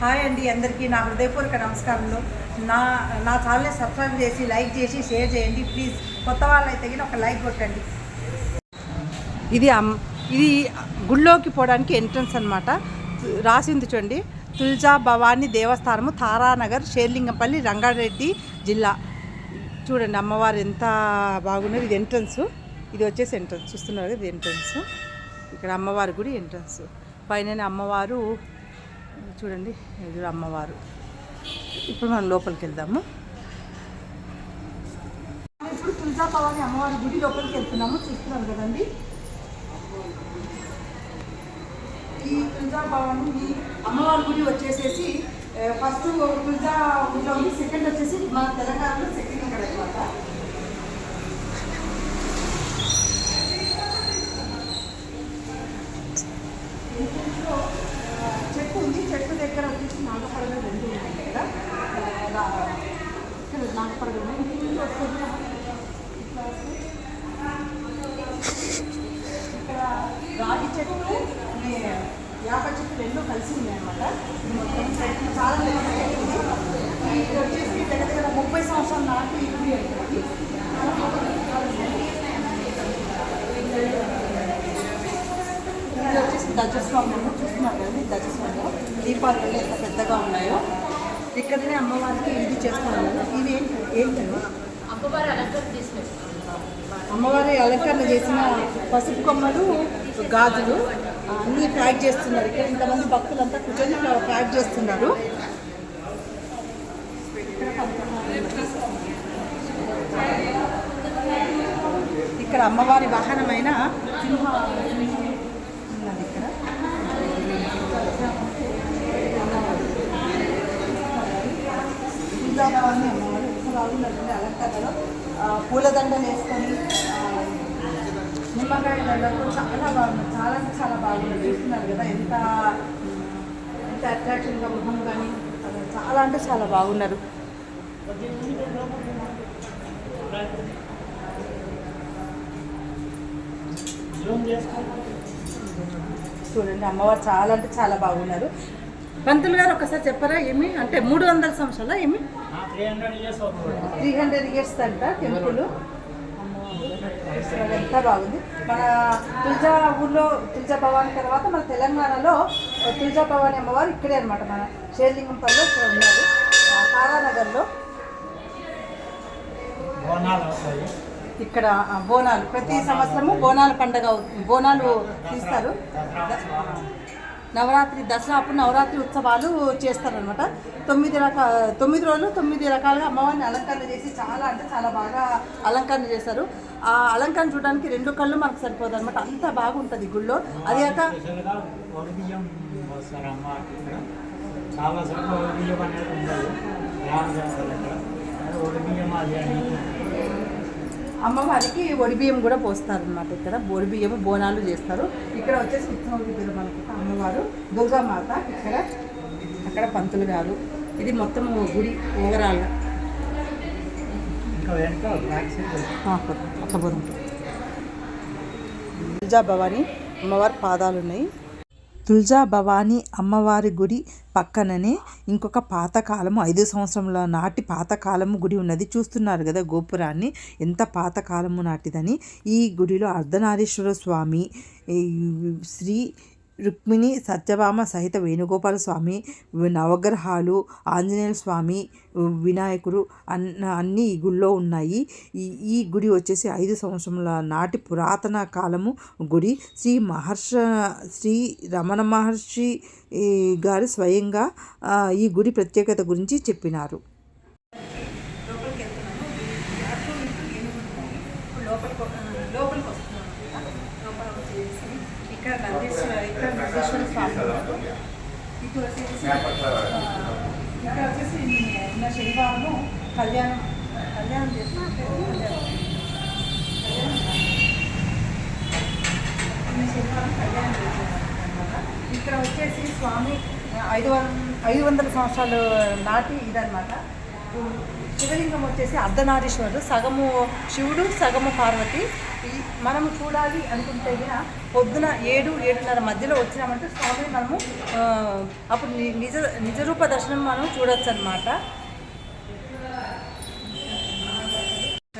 Hi అండి, అందరికీ నా హృదయపూర్వక నమస్కారంలో. నా నా ఛానల్ని సబ్స్క్రైబ్ చేసి లైక్ చేసి షేర్ చేయండి ప్లీజ్. కొత్త వాళ్ళైతే ఒక లైక్ కొట్టండి. ఇది ఇది గుళ్ళోకి పోవడానికి ఎంట్రన్స్ అనమాట. రాసింది చూడండి, తుల్జా భవానీ దేవస్థానము, తారానగర్, షేర్లింగంపల్లి, రంగారెడ్డి జిల్లా. చూడండి అమ్మవారు ఎంత బాగున్నది. ఇది ఎంట్రన్స్, ఇది వచ్చేసి ఎంట్రన్స్ చూస్తున్నారు కదా, ఇది ఎంట్రన్స్. ఇక్కడ అమ్మవారి గుడి ఎంట్రన్స్. పైన అమ్మవారు చూడండి, ఇది అమ్మవారు. ఇప్పుడు మనం లోపలికి వెళ్దాము. ఇప్పుడు తుల్జా భవానీ అమ్మవారి గుడి లోపలికి వెళ్తున్నాము. చూస్తున్నాం కదండి, ఈ తుల్జా భవానీ అమ్మవారి గుడి వచ్చేసేసి ఫస్ట్ తుల్జా గుడిలో ఉంది, సెకండ్ వచ్చేసి మన తెలంగాణలో సెకండ్ ఇక్కడ అనమాట. చెట్టు ఉంది, చెట్టు దగ్గర వచ్చేసి నాగపడగలు రెండు ఉన్నాయి ఇక్కడ. ఇక్కడ నాగపడగలు ఇక్కడ రాగి చెట్టు, యాప చెట్టు రెండు కలిసి ఉన్నాయన్నమాట. చాలా చెట్టు ఇది వచ్చేసి దగ్గర 30 సంవత్సరాల నాటి ఇది ఉంటుంది. ఇది వచ్చేసి ధ్వజస్వామ్యము చూస్తున్నారు కదండి, ధ్వజస్వామ్యం. దీపాలు ఎంత పెద్దగా ఉన్నాయో. ఇక్కడనే అమ్మవారికి ఇది చేస్తున్నారు. ఇది ఏంటండి? అమ్మవారి అలంకరణ చేసిన పసుపు కొమ్మలు, గాజులు అన్నీ ప్యాక్ చేస్తున్నారు. ఇక్కడ ఇంతమంది భక్తులంతా కూర్చొని ప్యాక్ చేస్తున్నారు. ఇక్కడ అమ్మవారి వాహనమైన సింహ ఉన్నది. ఇక్కడ తుల్జాభవాని అమ్మవారు ఎంత బాగున్నదండి అలంకరణలో. పూలదండలు వేసుకొని నిమ్మకాయలలో చాలా బాగుంది, చాలా అంటే చాలా బాగుంది. చూస్తున్నారు కదా ఎంత ఎంత అట్రాక్షన్గా ముఖం కానీ చాలా అంటే చాలా బాగున్నారు. చూడండి అమ్మవారు చాలా అంటే చాలా బాగున్నారు. పంతులు గారు ఒకసారి చెప్పరా, ఏమి అంటే 300 సంవత్సరాల ఏమి 300 ఇయర్స్ అంట టెంపుల్. ఎంత బాగుంది. మన తుల్జా ఊళ్ళో తుల్జా భవానీ తర్వాత మన తెలంగాణలో తుల్జా భవానీ అమ్మవారు ఇక్కడే అనమాట. మన షేర్లింగంపల్లిలో ఇక్కడ ఉన్నారు, తారానగర్లో. ఇక్కడ బోనాలు ప్రతి సంవత్సరము బోనాల పండుగ, బోనాలు తీస్తారు. నవరాత్రి దసరా అప్పుడు నవరాత్రి ఉత్సవాలు చేస్తారనమాట. 9 రోజులు 9 రకాలుగా అమ్మవారిని అలంకరణ చేసి చాలా అంటే చాలా బాగా అలంకరణ చేస్తారు. ఆ అలంకరణ చూడడానికి 2 కళ్ళు మనకు సరిపోదు అనమాట, అంత బాగుంటుంది గుళ్ళో. అది కాక అమ్మవారికి ఒడిబియ్యం కూడా పోస్తారనమాట. ఇక్కడ ఒడిబియ్యం బోనాలు చేస్తారు. ఇక్కడ వచ్చేసి ఉత్సవం విగ్రహం మనకి అమ్మవారు దుర్గామాత. ఇక్కడ అక్కడ పంతులు గారు. ఇది మొత్తం గుడి ఓవరాల్ తుల్జా భవానీ అమ్మవారి పాదాలు ఉన్నాయి. తుల్జా భవానీ అమ్మవారి గుడి పక్కననే ఇంకొక పాతకాలము 5 సంవత్సరముల నాటి పాతకాలము గుడి ఉన్నది. చూస్తున్నారు కదా గోపురాన్ని, ఎంత పాతకాలము నాటిదని. ఈ గుడిలో అర్ధనారీశ్వర స్వామి, శ్రీ రుక్మిణి సత్యభామ సహిత వేణుగోపాల స్వామి, నవగ్రహాలు, ఆంజనేయ స్వామి, వినాయకుడు అన్నీ ఈ గుడిలో ఉన్నాయి. ఈ గుడి వచ్చేసి 5 సంవత్సరముల నాటి పురాతన కాలము గుడి. శ్రీ రమణ మహర్షి గారు స్వయంగా ఈ గుడి ప్రత్యేకత గురించి చెప్పినారు. ఇక్కడ నందీశ్వర స్వామి ఉన్నారు. ఇక్కడ వచ్చేసి నిన్న శనివారము కళ్యాణం చేస్తున్నారు. శనివారం కళ్యాణం చేస్తున్నారు. ఇక్కడ వచ్చేసి స్వామి 500 సంవత్సరాలు నాటి ఇదనమాట. శివలింగం వచ్చేసి అర్ధనారీశ్వరుడు, సగము శివుడు సగము పార్వతి. మనము చూడాలి అనుకుంటే పొద్దున 7-7:30 మధ్యలో వచ్చినామంటే స్వామిని మనము అప్పుడు నిజరూప దర్శనం మనం చూడొచ్చు అనమాట.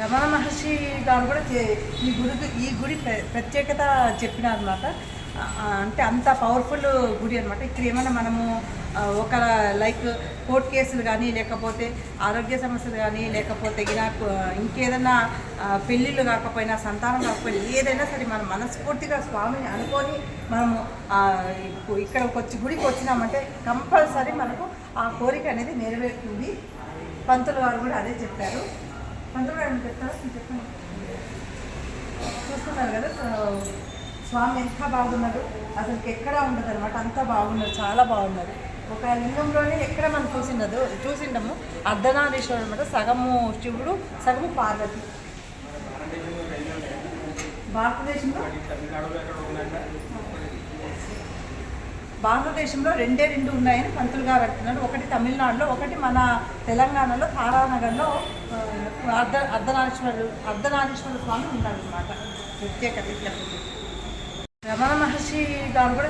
రమణ మహర్షి గారు కూడా ఈ గుడి ప్రత్యేకత చెప్పినారన్నమాట. అంటే అంత పవర్ఫుల్ గుడి అనమాట. ఇక్కడ ఏమైనా మనము ఒక లైక్ కోర్టు కేసులు కానీ, లేకపోతే ఆరోగ్య సమస్యలు కానీ, లేకపోతే ఇంకేదైనా పెళ్ళిళ్ళు కాకపోయినా, సంతానం కాకపోయినా, ఏదైనా సరే మనం మనస్ఫూర్తిగా స్వామిని అనుకొని మనము ఇక్కడ గుడికి వచ్చినామంటే కంపల్సరీ మనకు ఆ కోరిక అనేది నెరవేరుతుంది. పంతులు గారు కూడా అదే చెప్పారు. పంతులు గారు ఏం చెప్తారు చెప్పండి. చూస్తున్నారు కదా స్వామి ఎంత బాగున్నారు, అసలు ఎక్కడా ఉండదు అనమాట. అంతా బాగున్నారు, చాలా బాగున్నారు. ఒక లింగంలోనే ఎక్కడ మనం చూసిండము అర్ధనారీశ్వరుడు అనమాట. సగము శివుడు సగము పార్వతి. భారతదేశంలో 2 ఉన్నాయని పంతులు గారు అంటున్నారు. ఒకటి తమిళనాడులో, ఒకటి మన తెలంగాణలో తారానగర్లో అర్ధనారీశ్వర స్వామి ఉన్నాడు అనమాట. ప్రత్యేకత. రమణ మహర్షి గారు కూడా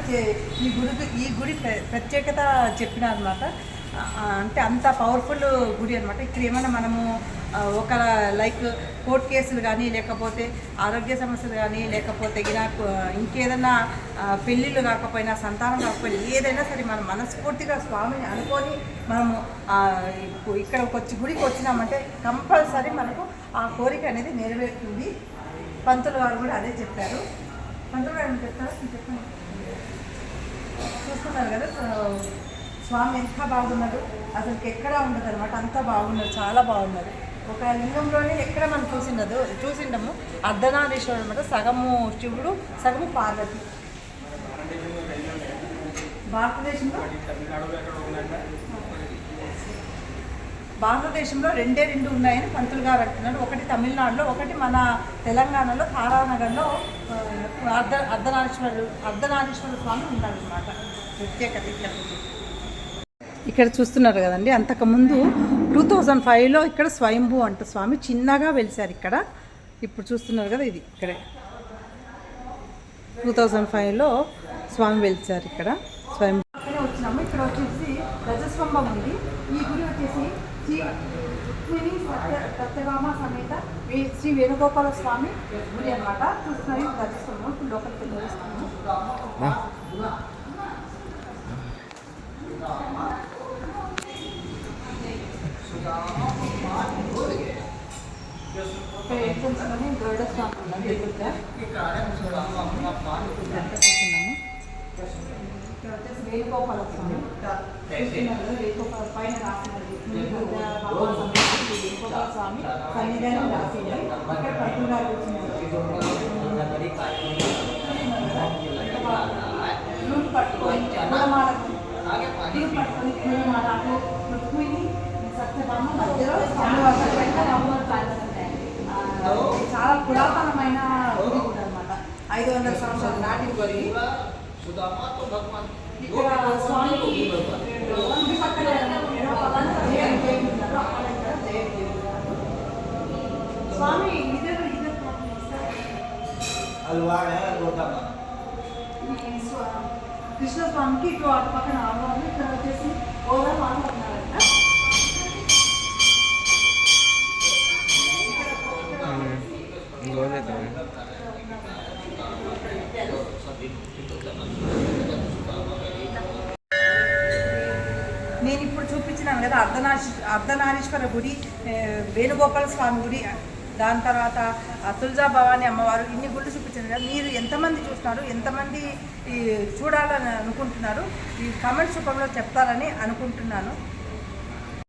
ఈ గుడి ప్రత్యేకత చెప్పినారన్నమాట. అంటే అంత పవర్ఫుల్ గుడి అనమాట. ఇక్కడ ఏమైనా మనము ఒక లైక్ కోర్టు కేసులు కానీ, లేకపోతే ఆరోగ్య సమస్యలు కానీ, లేకపోతే ఇంకేదైనా పెళ్ళిళ్ళు కాకపోయినా, సంతానం కాకపోయినా, ఏదైనా సరే మనం మనస్ఫూర్తిగా స్వామిని అనుకొని మనము ఇక్కడ గుడికి వచ్చినామంటే కంపల్సరీ మనకు ఆ కోరిక అనేది నెరవేరుతుంది. పంతులు గారు కూడా అదే చెప్పారు. పంతులు గారు ఏం చెప్తారు చెప్పండి. చూస్తున్నారు కదా స్వామి ఎంత బాగున్నారు, అసలు ఎక్కడా ఉండదు అనమాట. అంతా బాగున్నారు, చాలా బాగున్నారు. ఒక లింగంలోనే ఎక్కడ మనం చూసిండము అర్ధనారీశ్వరుడు అనమాట. సగము శివుడు సగము పార్వతి. భారతదేశంలో 2 ఉన్నాయని పంతులు గారు అంటున్నారు. ఒకటి తమిళనాడులో, ఒకటి మన తెలంగాణలో తారానగర్లో అర్ధనారీశ్వర స్వామి ఉన్నాడు అనమాట. ప్రత్యేకత. ఇక్కడ చూస్తున్నారు కదండి, అంతకుముందు 2005లో ఇక్కడ స్వయంభూ అంట స్వామి చిన్నగా వెలిసారు ఇక్కడ. ఇప్పుడు చూస్తున్నారు కదా, ఇది ఇక్కడే 2005లో స్వామి వెలిసారు ఇక్కడ స్వయం. అక్కడే వచ్చినాము. ఇక్కడ వచ్చేసి రజస్వంభం ఉంది. ఈ గుడి వచ్చేసి సత్యభామ సమేత శ్రీ వేణుగోపాల స్వామి గుడి అనమాట. చూస్తున్నారు రజస్వంభం. ఇప్పుడు లోపలికి వెళ్ళిస్తాము. ఎంట్రన్స్లోనే గరుడ స్వామి ఉన్నది. ఇక్కడ వచ్చేసి వేణుగోపాల స్వామి. వేణుగోపాల పైన రాసినది వేణుగోపాల స్వామి సన్నిధానం రాసింది. ఇక్కడ పంతులు గారు వచ్చినారు. పట్టుకొని రుక్మిణి సత్యభామ మధ్యలో చాలా పురాతనమైన గుడి కూడా అనమాట. 500 సంవత్సరాల నాటి గుడి. ఇక్కడ స్వామి స్వామి కృష్ణ స్వామికి ఇటు అటు పక్కన ఆడవాళ్ళు, ఇక్కడ వచ్చేసి గోదావరి మాట్లాడుతున్నారంట. నేను ఇప్పుడు చూపించినాను కదా అర్ధనారీశ్వర గుడి, వేణుగోపాల స్వామి గుడి, దాని తర్వాత తుల్జా భవాని అమ్మవారు, ఇన్ని గుళ్ళు చూపించాను కదా. మీరు ఎంతమంది చూస్తున్నారు, ఎంతమంది చూడాలని అనుకుంటున్నారు, ఈ కామెంట్స్ రూపంలో చెప్తారని అనుకుంటున్నాను.